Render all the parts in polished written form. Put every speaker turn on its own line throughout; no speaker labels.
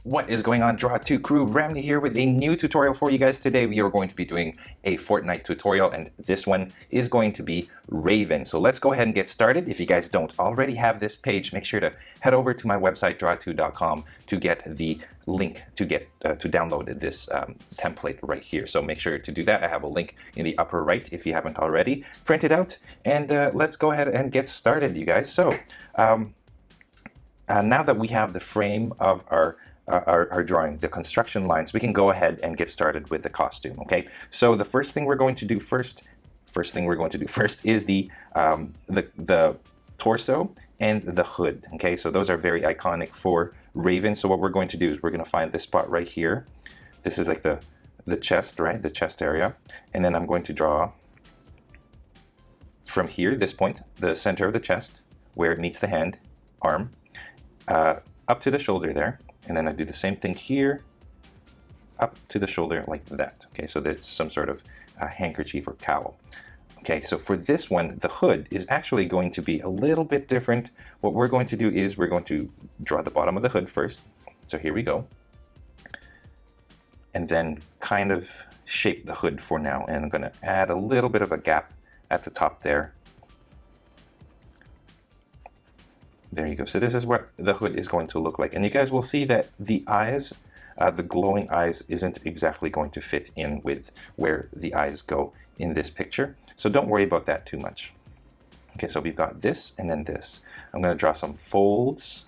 What is going on, Draw 2 crew? Ramny here with a new tutorial for you guys. Today we are going to be doing a Fortnite tutorial, and this one is going to be Raven. So let's go ahead and get started. If you guys don't already have this page, make sure to head over to my website draw2.com to get the link to download this template right here. So make sure to do that. I have a link in the upper right if you haven't already. Print it out, and let's go ahead and get started, you guys. So now that we have the frame of our drawing, the construction lines, we can go ahead and get started with the costume. Okay, so the first thing we're going to do first is the torso and the hood. Okay, so those are very iconic for Raven. So what we're going to do is we're going to find this spot right here. This is like the chest, right? The chest area. And then I'm going to draw from here, this point, the center of the chest, where it meets the hand, arm, up to the shoulder there. And then I do the same thing here, up to the shoulder like that. Okay, so there's some sort of handkerchief or cowl. Okay, so for this one, the hood is actually going to be a little bit different. What we're going to do is we're going to draw the bottom of the hood first. So here we go. And then kind of shape the hood for now. And I'm going to add a little bit of a gap at the top there. There you go. So this is what the hood is going to look like. And you guys will see that the eyes, the glowing eyes, isn't exactly going to fit in with where the eyes go in this picture. So don't worry about that too much. Okay, so we've got this and then this. I'm going to draw some folds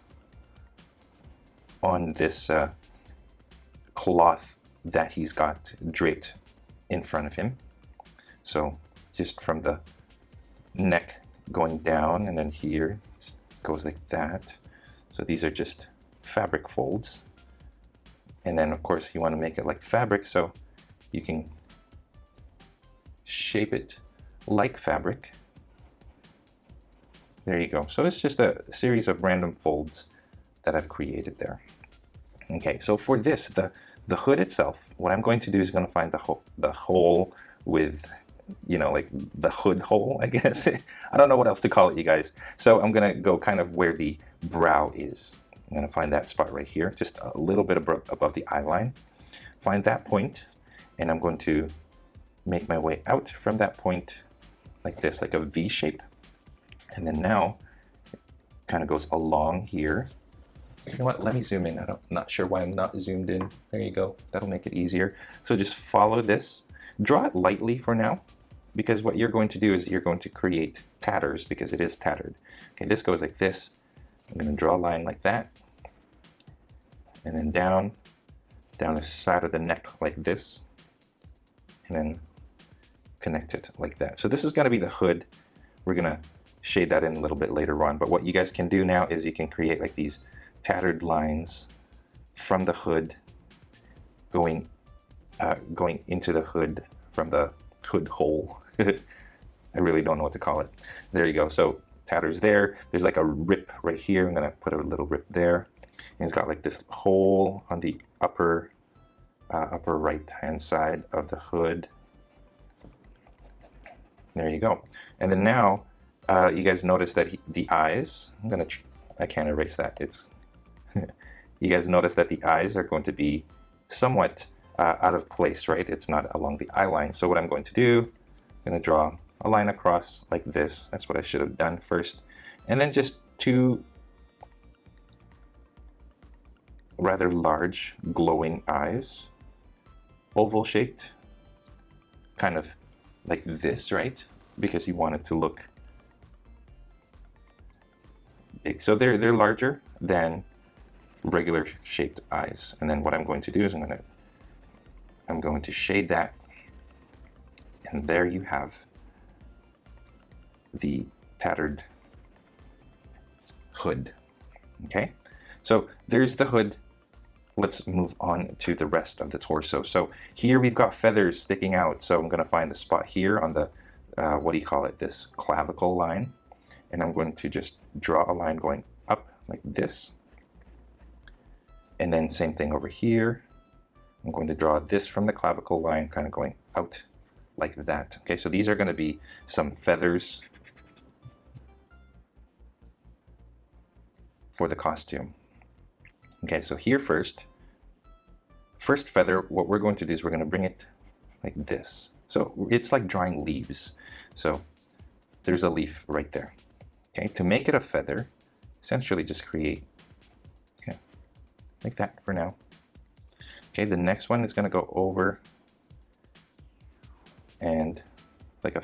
on this cloth that he's got draped in front of him. So just from the neck going down and then here, goes like that. So these are just fabric folds, and then of course you want to make it like fabric, so you can shape it like fabric. There you go. So it's just a series of random folds that I've created there. Okay, so for this, the hood itself, what I'm going to do is going to find the hole with, you know, like the hood hole, I guess. I don't know what else to call it, you guys. So I'm gonna go kind of where the brow is. I'm gonna find that spot right here, just a little bit above the eye line. Find that point, and I'm going to make my way out from that point like this, like a V shape. And then now it kind of goes along here. You know what, let me zoom in. I'm not sure why I'm not zoomed in. There you go, that'll make it easier. So just follow this. Draw it lightly for now, because what you're going to do is you're going to create tatters, because it is tattered. Okay, this goes like this. I'm going to draw a line like that, and then down the side of the neck like this, and then connect it like that. So this is going to be the hood. We're going to shade that in a little bit later on, but what you guys can do now is you can create like these tattered lines from the hood going into the hood from the hood hole. I really don't know what to call it. There you go. So tatters there. There's like a rip right here. I'm gonna put a little rip there. And it's got like this hole on the upper right hand side of the hood. There you go. And then now you guys notice that the eyes. I can't erase that. It's you guys notice that the eyes are going to be somewhat out of place, right? It's not along the eye line. So what I'm going to do, I'm going to draw a line across like this. That's what I should have done first. And then just two rather large glowing eyes, oval shaped, kind of like this, right? Because you want it to look big. So they're larger than regular shaped eyes. And then what I'm going to do is I'm going to shade that, and there you have the tattered hood. Okay, so there's the hood. Let's move on to the rest of the torso. So here we've got feathers sticking out, so I'm going to find the spot here on the what do you call it, this clavicle line, and I'm going to just draw a line going up like this, and then same thing over here. I'm going to draw this from the clavicle line, kind of going out like that. Okay, so these are going to be some feathers for the costume. Okay, so here first, first feather, what we're going to do is we're going to bring it like this. So it's like drawing leaves. So there's a leaf right there. Okay, to make it a feather, essentially just create, okay, like that for now. Okay, the next one is going to go over and like a,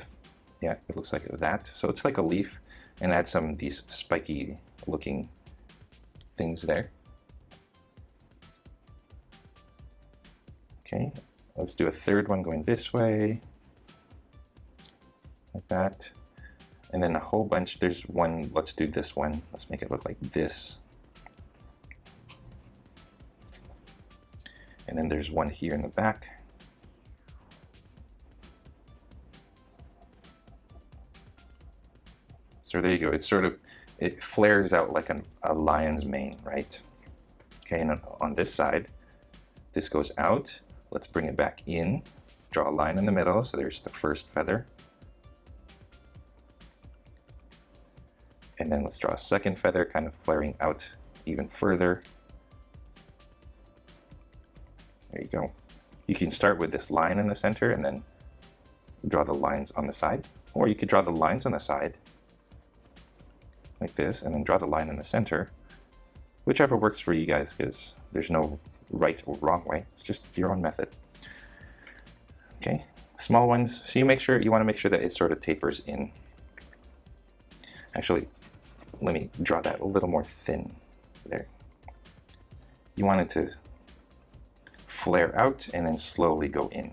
yeah, it looks like that. So it's like a leaf, and add some of these spiky looking things there. Okay, let's do a third one going this way, like that. And then a whole bunch, there's one, let's do this one. Let's make it look like this. And then there's one here in the back. So there you go. It's sort of, it flares out like a lion's mane, right? Okay, and on this side, this goes out. Let's bring it back in. Draw a line in the middle. So there's the first feather. And then let's draw a second feather, kind of flaring out even further. There you go. You can start with this line in the center and then draw the lines on the side. Or you could draw the lines on the side like this and then draw the line in the center. Whichever works for you guys, because there's no right or wrong way. It's just your own method. Okay, small ones. So you want to make sure that it sort of tapers in. Actually, let me draw that a little more thin there. You want it to flare out and then slowly go in.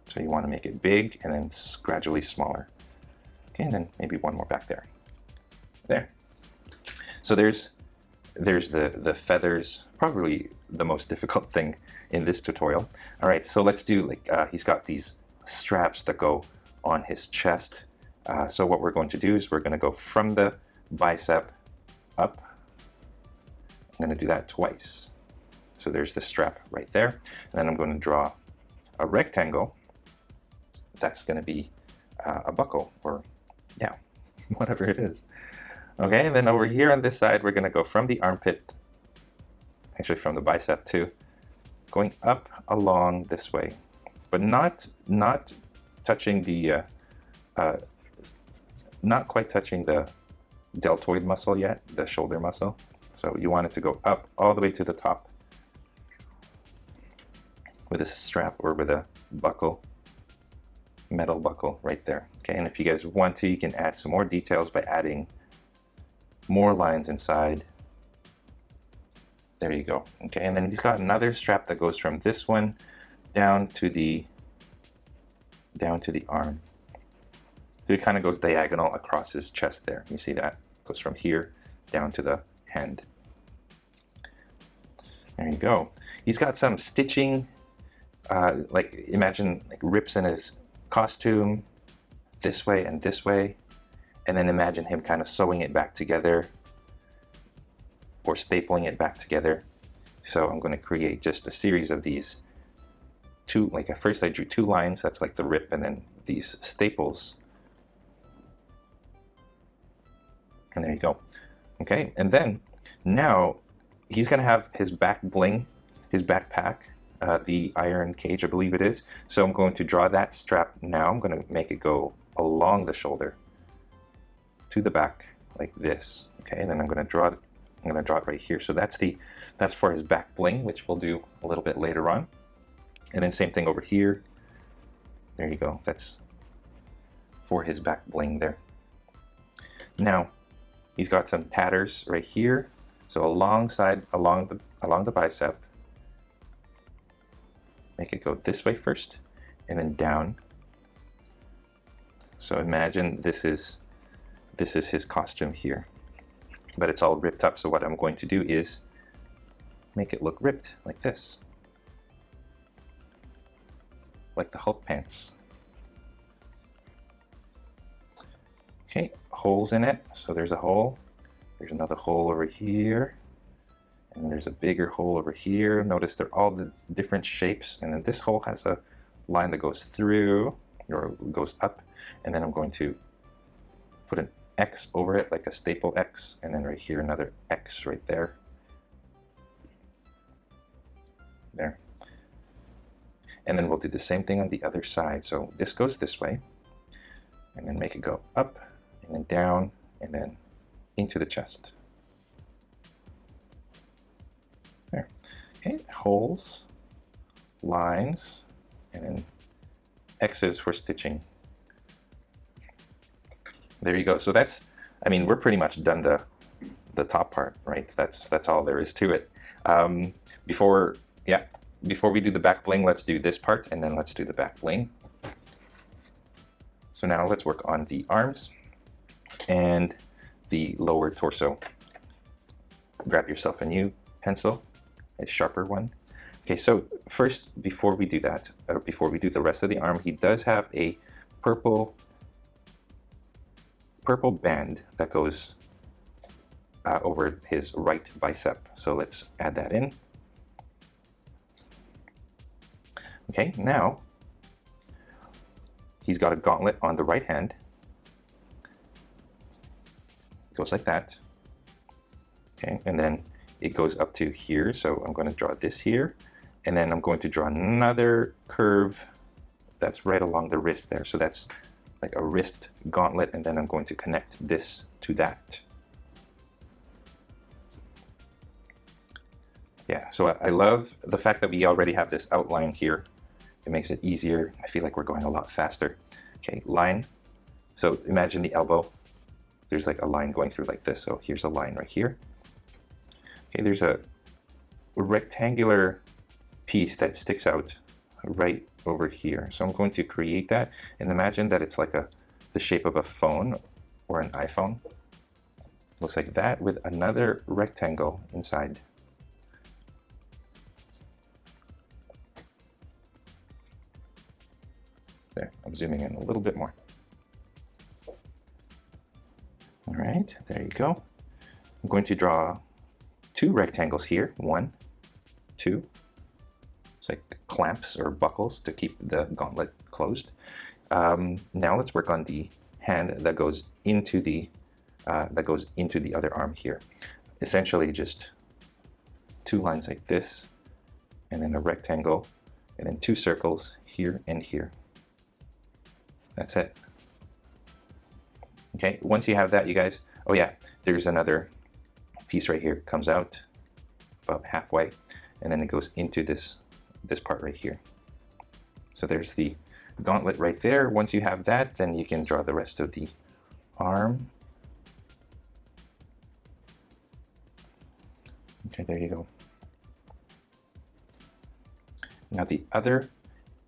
So you want to make it big and then gradually smaller. Okay, and then maybe one more back there. There. So there's the feathers, probably the most difficult thing in this tutorial. All right, so let's do like, he's got these straps that go on his chest. So what we're going to do is we're going to go from the bicep up. I'm going to do that twice. So there's the strap right there. And then I'm going to draw a rectangle. That's going to be a buckle, or yeah, whatever it is. Okay, and then over here on this side, we're going to go from the armpit, actually from the bicep too, going up along this way, but not touching the, not quite touching the deltoid muscle yet, the shoulder muscle. So you want it to go up all the way to the top with a strap or with a buckle, metal buckle right there. Okay, and if you guys want to, you can add some more details by adding more lines inside. There you go. Okay, and then he's got another strap that goes from this one down to the arm. So it kind of goes diagonal across his chest there. You see that? Goes from here down to the hand. There you go. He's got some stitching, like imagine like rips in his costume this way and this way. And then imagine him kind of sewing it back together or stapling it back together. So I'm going to create just a series of these two, like at first I drew two lines, that's like the rip, and then these staples. And there you go. Okay, and then now he's going to have his back bling, his backpack, the iron cage, I believe it is. So I'm going to draw that strap now. I'm going to make it go along the shoulder to the back like this. Okay, and then I'm going to draw it right here. So that's for his back bling, which we'll do a little bit later on. And then same thing over here. There you go. That's for his back bling there. Now he's got some tatters right here. So along the bicep. Make it go this way first, and then down. So imagine this is his costume here, but it's all ripped up. So what I'm going to do is make it look ripped like this, like the Hulk pants. Okay, holes in it. So there's a hole. There's another hole over here. And there's a bigger hole over here. Notice they're all the different shapes. And then this hole has a line that goes through, or goes up. And then I'm going to put an X over it, like a staple X. And then right here, another X right there. There. And then we'll do the same thing on the other side. So this goes this way, and then make it go up, and then down, and then into the chest. There. Okay, holes, lines, and then X's for stitching. There you go. So that's, I mean, we're pretty much done the top part, right? That's all there is to it. Before we do the back bling, let's do this part, and then let's do the back bling. So now let's work on the arms and the lower torso. Grab yourself a new pencil, a sharper one. Okay, so first, before we do that, or before we do the rest of the arm, he does have a purple band that goes over his right bicep. So let's add that in. Okay, now he's got a gauntlet on the right hand. It goes like that. Okay, and then it goes up to here. So I'm going to draw this here, and then I'm going to draw another curve that's right along the wrist there. So that's like a wrist gauntlet, and then I'm going to connect this to that. Yeah, so I love the fact that we already have this outline here. It makes it easier. I feel like we're going a lot faster. Okay, line. So imagine the elbow. There's like a line going through like this. So here's a line right here. Okay, there's a rectangular piece that sticks out right over here. So I'm going to create that, and imagine that it's like the shape of a phone or an iPhone. Looks like that with another rectangle inside. There, I'm zooming in a little bit more. All right, there you go. I'm going to draw two rectangles here. 1, 2. It's like clamps or buckles to keep the gauntlet closed. Now let's work on the hand that goes into the other arm here. Essentially, just 2 lines like this, and then a rectangle, and then 2 circles here and here. That's it. Okay, once you have that, you guys, oh yeah, there's another piece right here, comes out about halfway, and then it goes into this part right here. So there's the gauntlet right there. Once you have that, then you can draw the rest of the arm. Okay, there you go. Now the other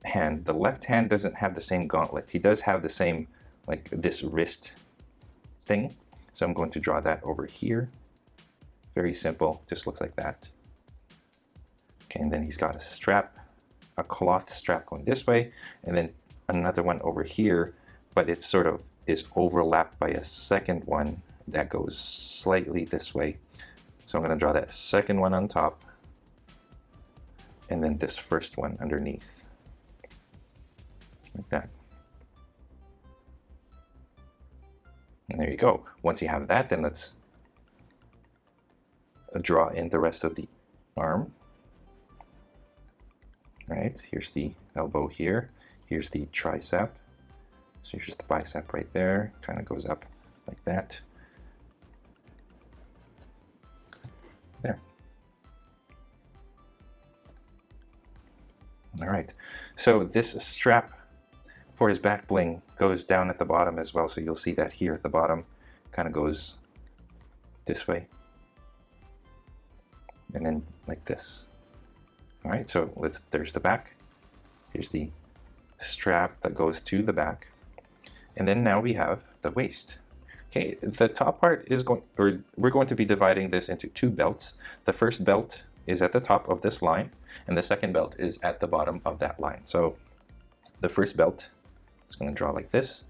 hand, the left hand doesn't have the same gauntlet. He does have the same, like this wrist thing. So I'm going to draw that over here. Very simple, just looks like that. Okay, and then he's got a strap, a cloth strap going this way, and then another one over here, but it sort of is overlapped by a second one that goes slightly this way. So I'm going to draw that second one on top, and then this first one underneath, like that. And there you go. Once you have that, then let's draw in the rest of the arm. Right, here's the elbow here. Here's the tricep. So here's the bicep right there. Kind of goes up like that. There. All right. So this strap for his back bling goes down at the bottom as well. So you'll see that here at the bottom, kind of goes this way. And then like this. All right, so there's the back. Here's the strap that goes to the back. And then now we have the waist. Okay, the top part is we're going to be dividing this into 2 belts. The first belt is at the top of this line, and the second belt is at the bottom of that line. So the first belt is going to draw like this,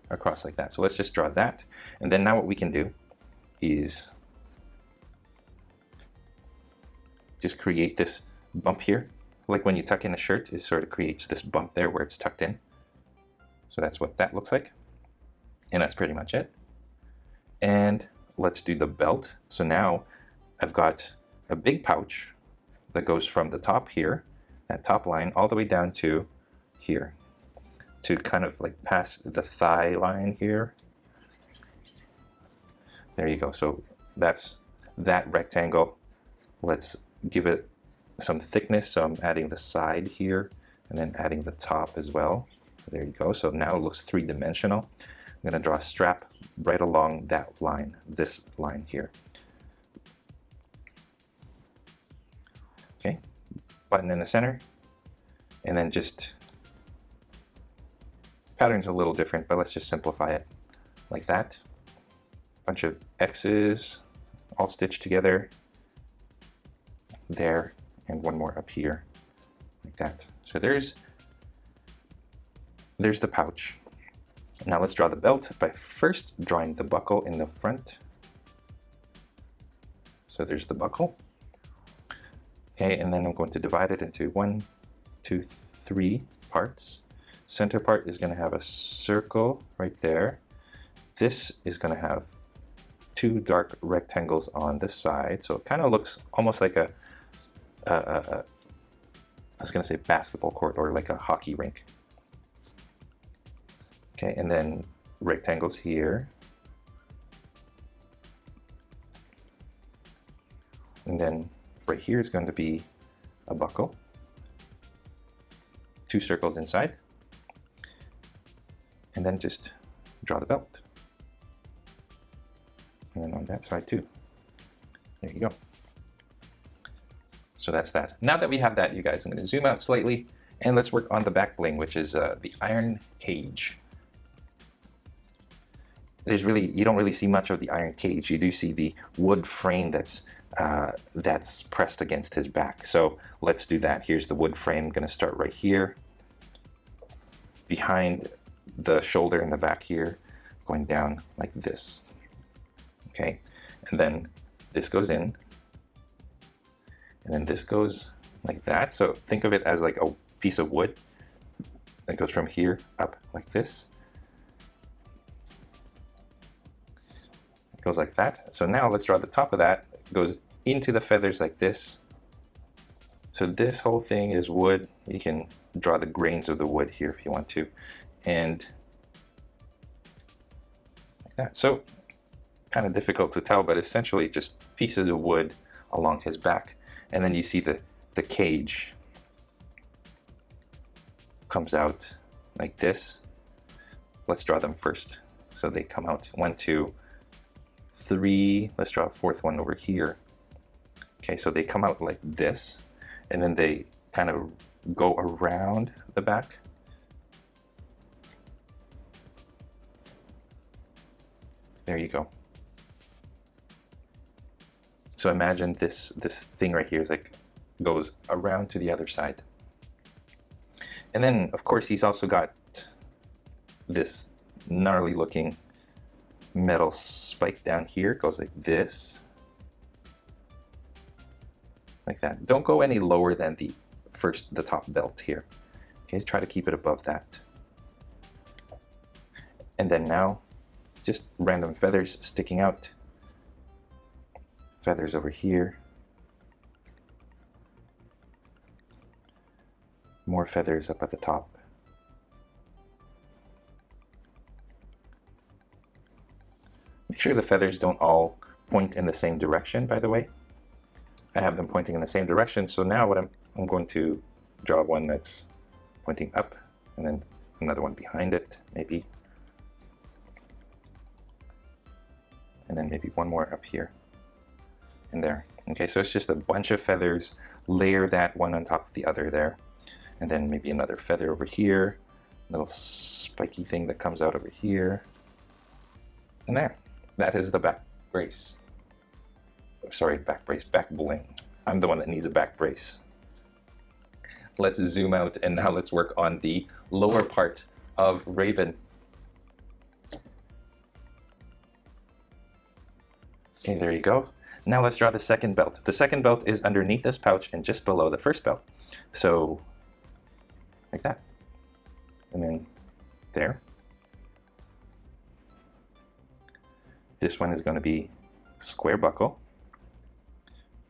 across like that. So let's just draw that. And then now what we can do is just create this bump here. Like when you tuck in a shirt, it sort of creates this bump there where it's tucked in. So that's what that looks like. And that's pretty much it. And let's do the belt. So now I've got a big pouch that goes from the top here that top line all the way down to here, to kind of like past the thigh line here. There you go. So that's that rectangle. Let's give it some thickness. So I'm adding the side here and then adding the top as well. There you go. So now it looks three-dimensional. I'm going to draw a strap right along that line, this line here. Okay, button in the center, and then just, pattern's a little different, but let's just simplify it like that. Bunch of X's all stitched together there, and one more up here like that. So there's the pouch. Now let's draw the belt by first drawing the buckle in the front. So there's the buckle. Okay, and then I'm going to divide it into 1, 2, 3 parts. Center part is going to have a circle right there. This is going to have 2 dark rectangles on the side, so it kind of looks almost like I was going to say basketball court or like a hockey rink. Okay, and then rectangles here. And then right here is going to be a buckle. 2 circles inside. And then just draw the belt. And then on that side too. There you go. So that's that. Now that we have that, you guys, I'm going to zoom out slightly and let's work on the back bling, which is the iron cage. You don't really see much of the iron cage. You do see the wood frame that's pressed against his back. So let's do that. Here's the wood frame. I'm going to start right here, behind the shoulder and the back here, going down like this. Okay, and then this goes in, and then this goes like that. So think of it as like a piece of wood that goes from here up like this. It goes like that. So now let's draw the top of that. It goes into the feathers like this. So this whole thing is wood. You can draw the grains of the wood here if you want to, and like that. So kind of difficult to tell, but essentially just pieces of wood along his back. And then you see the cage comes out like this. Let's draw them first. So they come out 1, 2, 3. Let's draw a 4th one over here. Okay, so they come out like this, and then they kind of go around the back. There you go. So imagine this thing right here is like goes around to the other side. And then of course he's also got this gnarly looking metal spike down here. It goes like this. Like that. Don't go any lower than the top belt here. Okay, try to keep it above that. And then now just random feathers sticking out. Feathers over here. More feathers up at the top. Make sure the feathers don't all point in the same direction, by the way. I have them pointing in the same direction, so now what I'm going to draw one that's pointing up, and then another one behind it, maybe. And then maybe one more up here. And there. Okay, so it's just a bunch of feathers. Layer that one on top of the other there. And then maybe another feather over here. Little spiky thing that comes out over here. And there. That is the back brace. Sorry, back brace, back bling. I'm the one that needs a back brace. Let's zoom out and now let's work on the lower part of Raven. Okay, there you go. Now let's draw the second belt. The second belt is underneath this pouch and just below the first belt. So, like that. And then there. This one is going to be square buckle.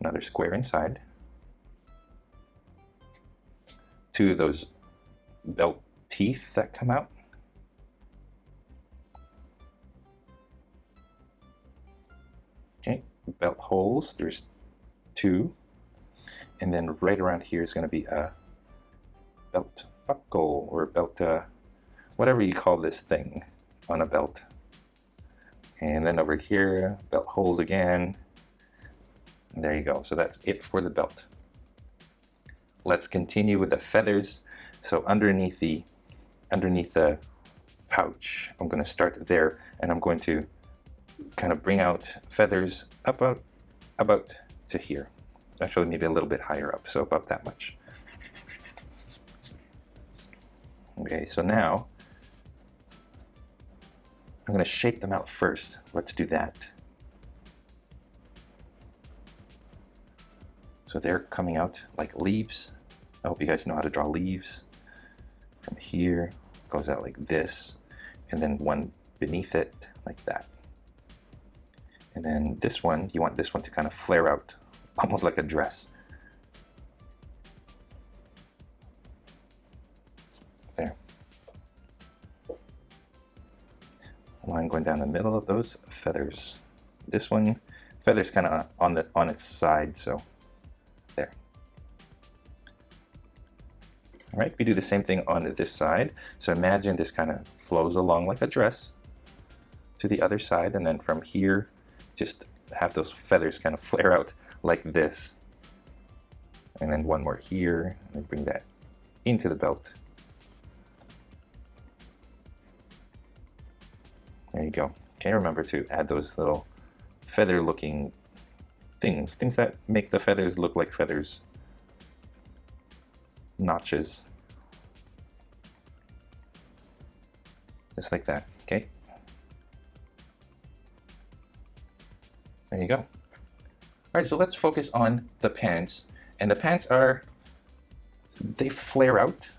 Another square inside. two of those belt teeth that come out. Okay, belt holes, there's two. And then right around here is going to be a belt buckle, or belt, whatever you call this thing on a belt. And then over here, belt holes again. And there you go. So that's it for the belt. Let's continue with the feathers. So underneath the pouch, I'm going to start there, and I'm going to kind of bring out feathers about to here. Actually, maybe a little bit higher up, so about that much. Okay, so now I'm going to shape them out first. Let's do that. So they're coming out like leaves. I hope you guys know how to draw leaves. From here, goes out like this, and then one beneath it like that. And then this one, you want this one to kind of flare out, almost like a dress. There. Line going down the middle of those feathers. This one, feathers kind of on its side, so there. All right, we do the same thing on this side. So imagine this kind of flows along like a dress to the other side, and then from here, just have those feathers kind of flare out like this. And then one more here, and bring that into the belt. There you go. Okay, remember to add those little feather looking things that make the feathers look like feathers. Notches. Just like that, okay? There you go. All right, so let's focus on the pants. And the pants they flare out.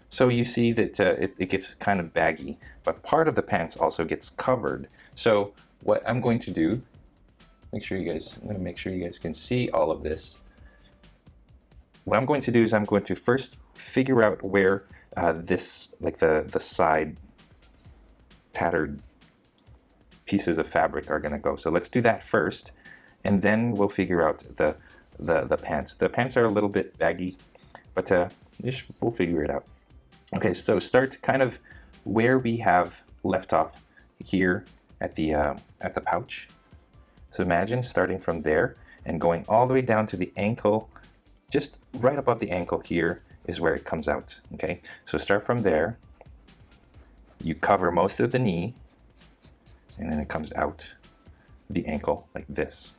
So you see that it gets kind of baggy, but part of the pants also gets covered. So what I'm going to do, I'm going to make sure you guys can see all of this. What I'm going to do is I'm going to first figure out where this, like the side tattered pieces of fabric are going to go. So let's do that first, and then we'll figure out the pants. The pants are a little bit baggy, but we'll figure it out. Okay, so start kind of where we have left off here at the pouch. So imagine starting from there and going all the way down to the ankle. Just right above the ankle here is where it comes out. Okay, so start from there. You cover most of the knee, and then it comes out the ankle like this.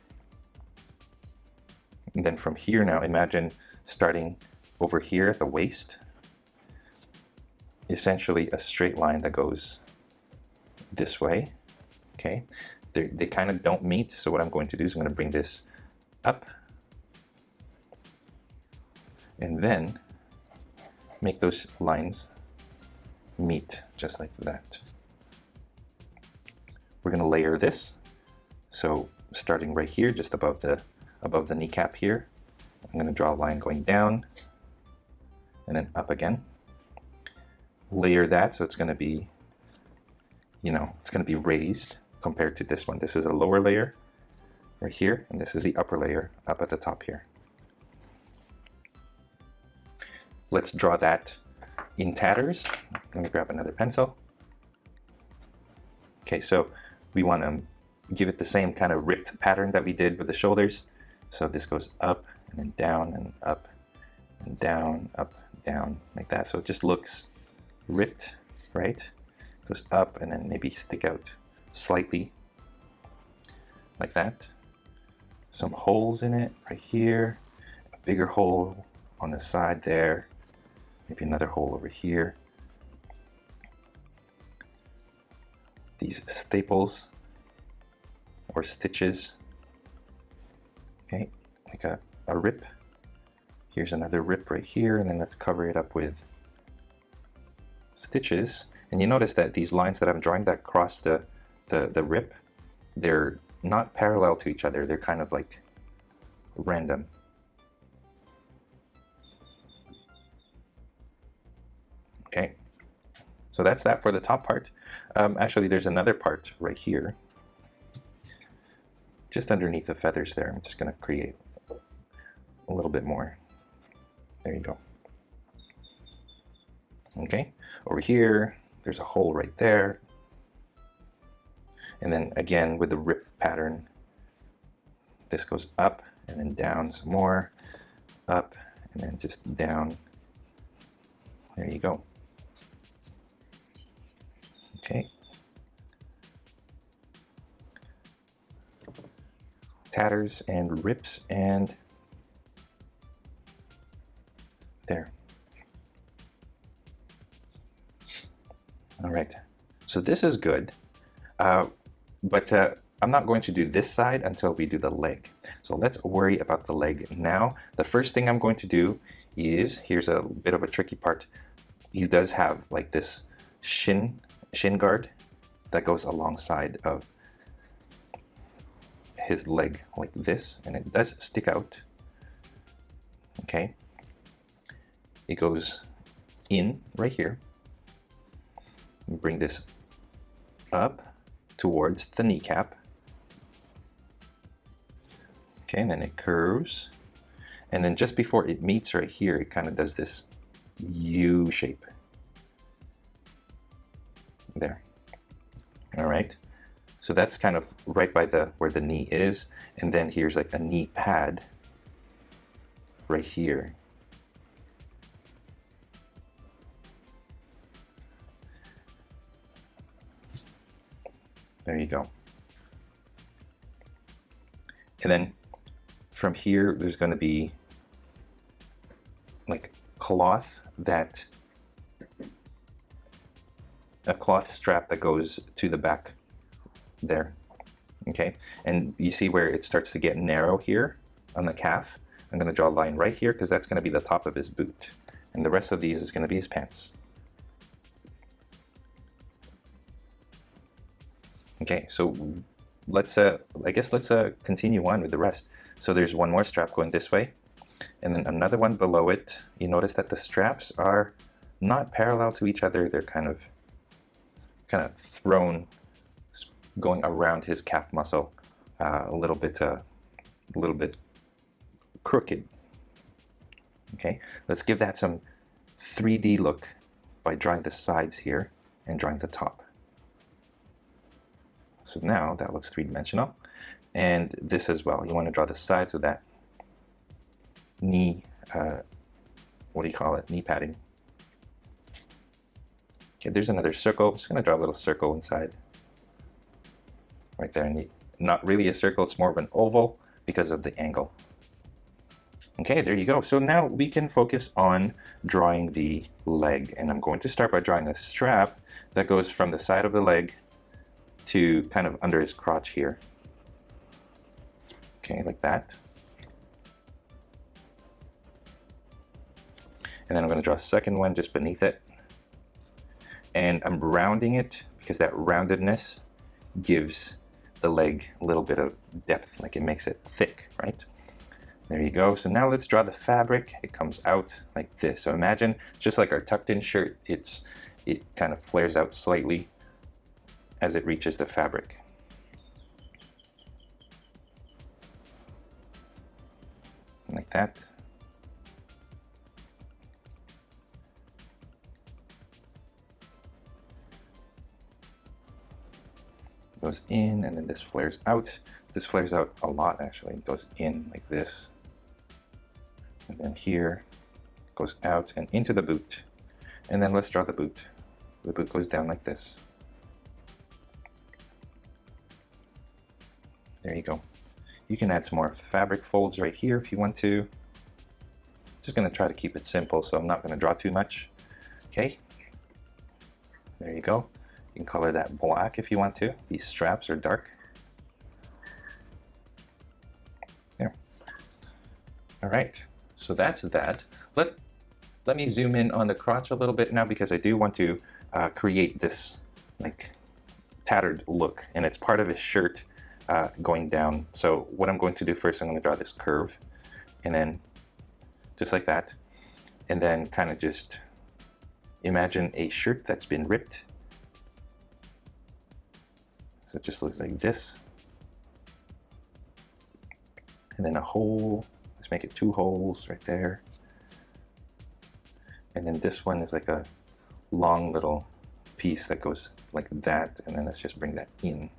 And then from here now, imagine starting over here at the waist, essentially a straight line that goes this way. Okay, they kind of don't meet, so what I'm going to do is I'm going to bring this up and then make those lines meet just like that. We're going to layer this. So starting right here, just above the kneecap here, I'm going to draw a line going down and then up again. Layer that, so it's going to be, it's going to be raised compared to this one. This is a lower layer right here, and this is the upper layer up at the top here. Let's draw that in tatters. Let me grab another pencil. Okay, so we want to give it the same kind of ripped pattern that we did with the shoulders. So this goes up and then down and up and down, up, down, like that. So it just looks ripped, right? Goes up and then maybe stick out slightly like that. Some holes in it right here, a bigger hole on the side there, maybe another hole over here. These staples or stitches, okay, like a rip. Here's another rip right here, and then let's cover it up with stitches. And you notice that these lines that I'm drawing that cross the rip, they're not parallel to each other. They're kind of like random. So that's that for the top part. Actually, there's another part right here, just underneath the feathers there. I'm just going to create a little bit more. There you go. Okay, over here, there's a hole right there. And then again, with the rip pattern, this goes up and then down some more, up and then just down. There you go. Okay. Tatters and rips and there. All right, so this is good, but I'm not going to do this side until we do the leg. So let's worry about the leg now. The first thing I'm going to do is, here's a bit of a tricky part. He does have like this shin guard that goes alongside of his leg like this, and it does stick out. Okay, it goes in right here. Bring this up towards the kneecap. Okay, and then it curves. And then just before it meets right here, it kind of does this U shape. There. All right. So that's kind of right by where the knee is. And then here's like a knee pad right here. There you go. And then from here, there's going to be like cloth a cloth strap that goes to the back there. Okay, and you see where it starts to get narrow here on the calf. I'm going to draw a line right here because that's going to be the top of his boot, and the rest of these is going to be his pants. Okay, so let's I guess let's continue on with the rest. So there's one more strap going this way, and then another one below it. You notice that the straps are not parallel to each other. They're kind of thrown, going around his calf muscle, a little bit crooked. Okay, let's give that some 3D look by drawing the sides here and drawing the top. So now that looks three-dimensional. And this as well. You want to draw the sides of that knee, what do you call it? Knee padding. Okay, there's another circle. I'm just going to draw a little circle inside. Right there. And not really a circle, it's more of an oval because of the angle. Okay, there you go. So now we can focus on drawing the leg. And I'm going to start by drawing a strap that goes from the side of the leg to kind of under his crotch here. Okay, like that. And then I'm going to draw a second one just beneath it. And I'm rounding it because that roundedness gives the leg a little bit of depth, like it makes it thick, right? There you go. So now let's draw the fabric. It comes out like this. So imagine, just like our tucked in shirt, it kind of flares out slightly as it reaches the fabric. Like that. Goes in, and then this flares out. This flares out a lot, actually. It goes in like this. And then here, goes out and into the boot. And then let's draw the boot. The boot goes down like this. There you go. You can add some more fabric folds right here if you want to. Just going to try to keep it simple, so I'm not going to draw too much. Okay. There you go. You can color that black if you want to. These straps are dark. There. All right. So that's that. Let me zoom in on the crotch a little bit now because I do want to create this like tattered look, and it's part of his shirt going down. So what I'm going to do first, I'm going to draw this curve, and then just like that, and then kind of just imagine a shirt that's been ripped. So it just looks like this. And then a hole, let's make it 2 holes right there. And then this one is like a long little piece that goes like that, and then let's just bring that in.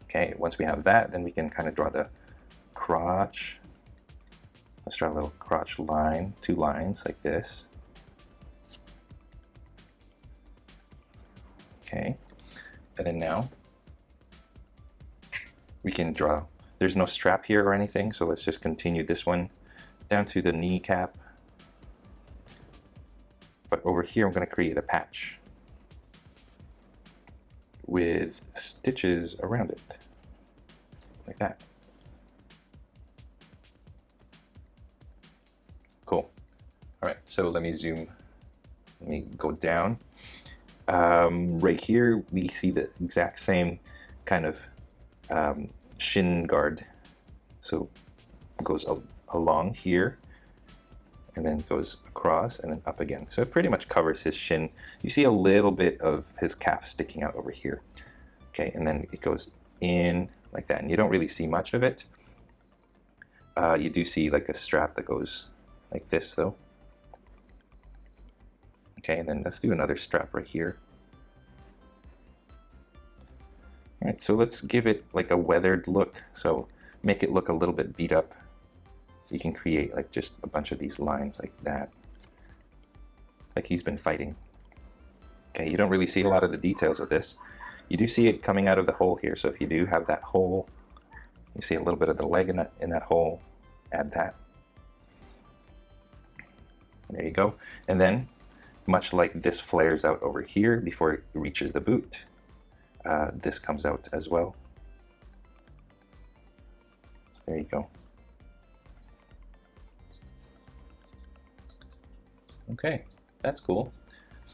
Okay, once we have that, then we can kind of draw the crotch. Let's draw a little crotch line, 2 lines like this. Okay, and then now we can draw, there's no strap here or anything, so let's just continue this one down to the kneecap. But over here, I'm going to create a patch with stitches around it, like that. Cool. All right, so let me go down. Right here, we see the exact same kind of shin guard. So it goes along here, and then goes across and then up again. So it pretty much covers his shin. You see a little bit of his calf sticking out over here. Okay, and then it goes in like that, and you don't really see much of it. You do see like a strap that goes like this though. Okay, and then let's do another strap right here. All right, so let's give it like a weathered look. So make it look a little bit beat up. You can create like just a bunch of these lines like that, like he's been fighting. Okay, you don't really see a lot of the details of this. You do see it coming out of the hole here, so if you do have that hole, you see a little bit of the leg in that hole, add that. There you go. And then, much like this flares out over here before it reaches the boot, this comes out as well. There you go. Okay, that's cool.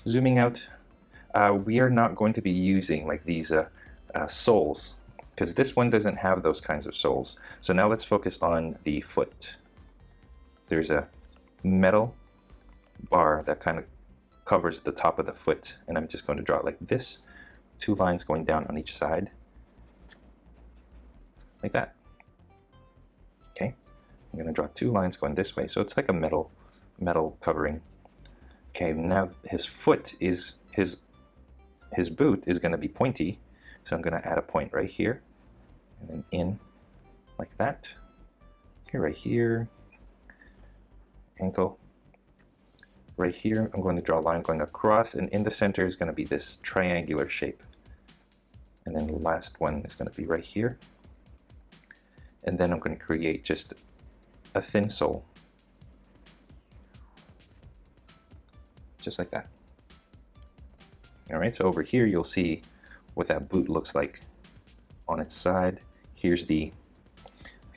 Zooming out, we are not going to be using like these soles, because this one doesn't have those kinds of soles. So now let's focus on the foot. There's a metal bar that kind of covers the top of the foot, and I'm just going to draw it like this, 2 lines going down on each side, like that. Okay, I'm going to draw 2 lines going this way, so it's like a metal covering. Okay, now his foot is, his boot is going to be pointy, so I'm going to add a point right here, and then in, like that. Okay, right here, ankle. Right here, I'm going to draw a line going across, and in the center is going to be this triangular shape. And then the last one is going to be right here. And then I'm going to create just a thin sole. Just like that. All right, so over here you'll see what that boot looks like on its side. Here's like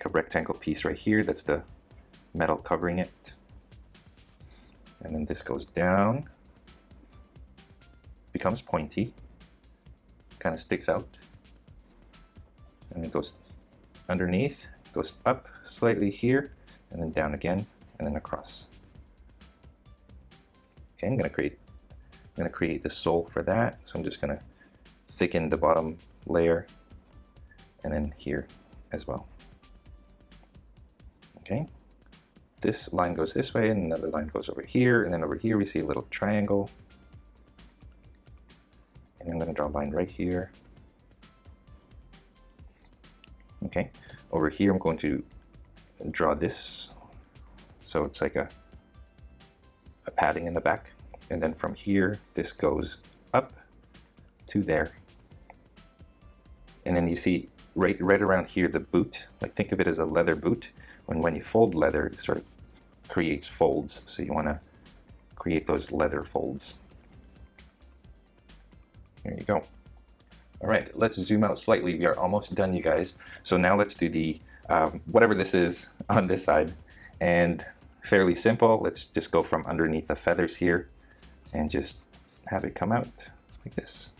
a rectangle piece right here. That's the metal covering it. And then this goes down, becomes pointy, kind of sticks out, and it goes underneath, goes up slightly here, and then down again, and then across. Okay, I'm gonna create the sole for that. So I'm just gonna thicken the bottom layer, and then here as well. Okay. This line goes this way, and another line goes over here, and then over here we see a little triangle. And I'm going to draw a line right here. Okay, over here I'm going to draw this, so it's like a padding in the back, and then from here this goes up to there. And then you see right around here the boot, like think of it as a leather boot. When you fold leather, it sort of creates folds, so you want to create those leather folds. There you go. All right, let's zoom out slightly. We are almost done, you guys. So now let's do the whatever this is on this side, and fairly simple. Let's just go from underneath the feathers here and just have it come out like this,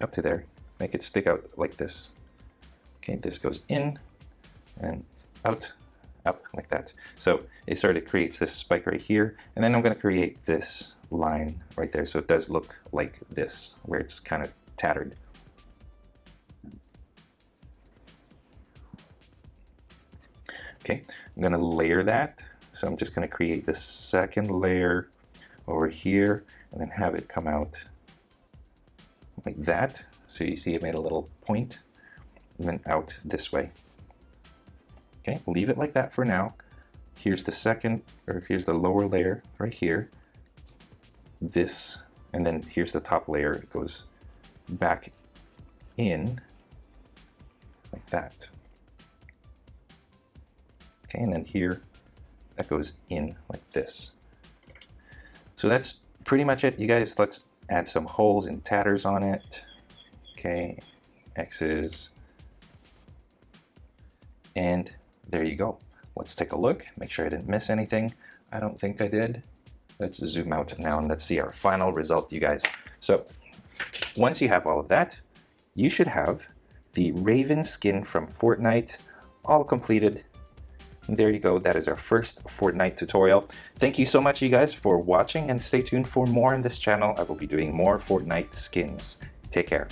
up to there. Make it stick out like this. Okay, this goes in and out, up like that. So it sort of creates this spike right here, and then I'm going to create this line right there, so it does look like this, where it's kind of tattered. Okay, I'm going to layer that, so I'm just going to create the second layer over here, and then have it come out like that. So you see it made a little point, and then out this way. Okay, leave it like that for now. Here's the second, or here's the lower layer right here. This, and then here's the top layer. It goes back in like that. Okay, and then here, that goes in like this. So that's pretty much it, you guys. Let's add some holes and tatters on it. Okay, X's. And there you go. Let's take a look, make sure I didn't miss anything. I don't think I did. Let's zoom out now and let's see our final result, you guys. So once you have all of that, you should have the Raven skin from Fortnite all completed. And there you go. That is our first Fortnite tutorial. Thank you so much, you guys, for watching, and stay tuned for more on this channel. I will be doing more Fortnite skins. Take care.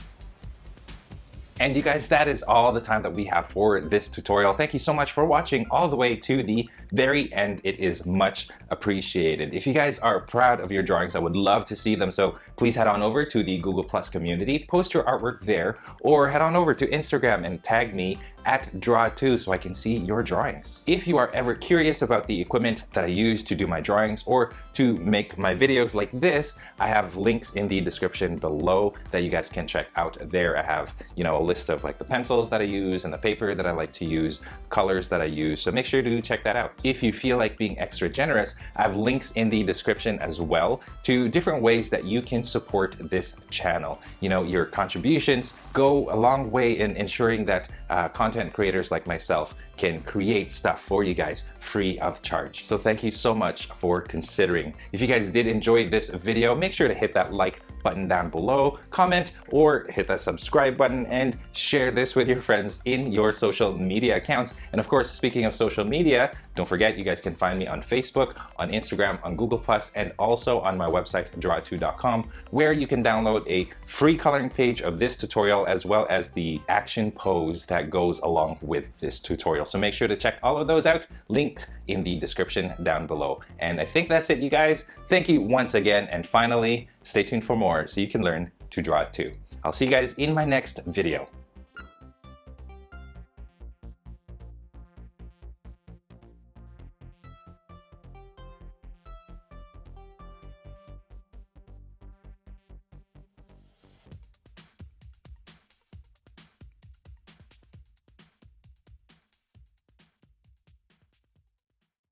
And you guys, that is all the time that we have for this tutorial. Thank you so much for watching all the way to the very end. It is much appreciated. If you guys are proud of your drawings, I would love to see them. So please head on over to the Google Plus community, post your artwork there, or head on over to Instagram and tag me at Draw2 so I can see your drawings. If you are ever curious about the equipment that I use to do my drawings or to make my videos like this, I have links in the description below that you guys can check out there. I have, you know, a list of like the pencils that I use and the paper that I like to use, colors that I use, so make sure to check that out. If you feel like being extra generous, I have links in the description as well to different ways that you can support this channel. You know, your contributions go a long way in ensuring that content creators like myself can create stuff for you guys free of charge. So thank you so much for considering. If you guys did enjoy this video, make sure to hit that like button down below, comment, or hit that subscribe button, and share this with your friends in your social media accounts. And of course, speaking of social media, don't forget you guys can find me on Facebook, on Instagram, on Google+, and also on my website, draw2.com, where you can download a free coloring page of this tutorial, as well as the action pose that goes along with this tutorial. So make sure to check all of those out, linked in the description down below. And I think that's it, you guys. Thank you once again, and finally, stay tuned for more so you can learn to draw too. I'll see you guys in my next video.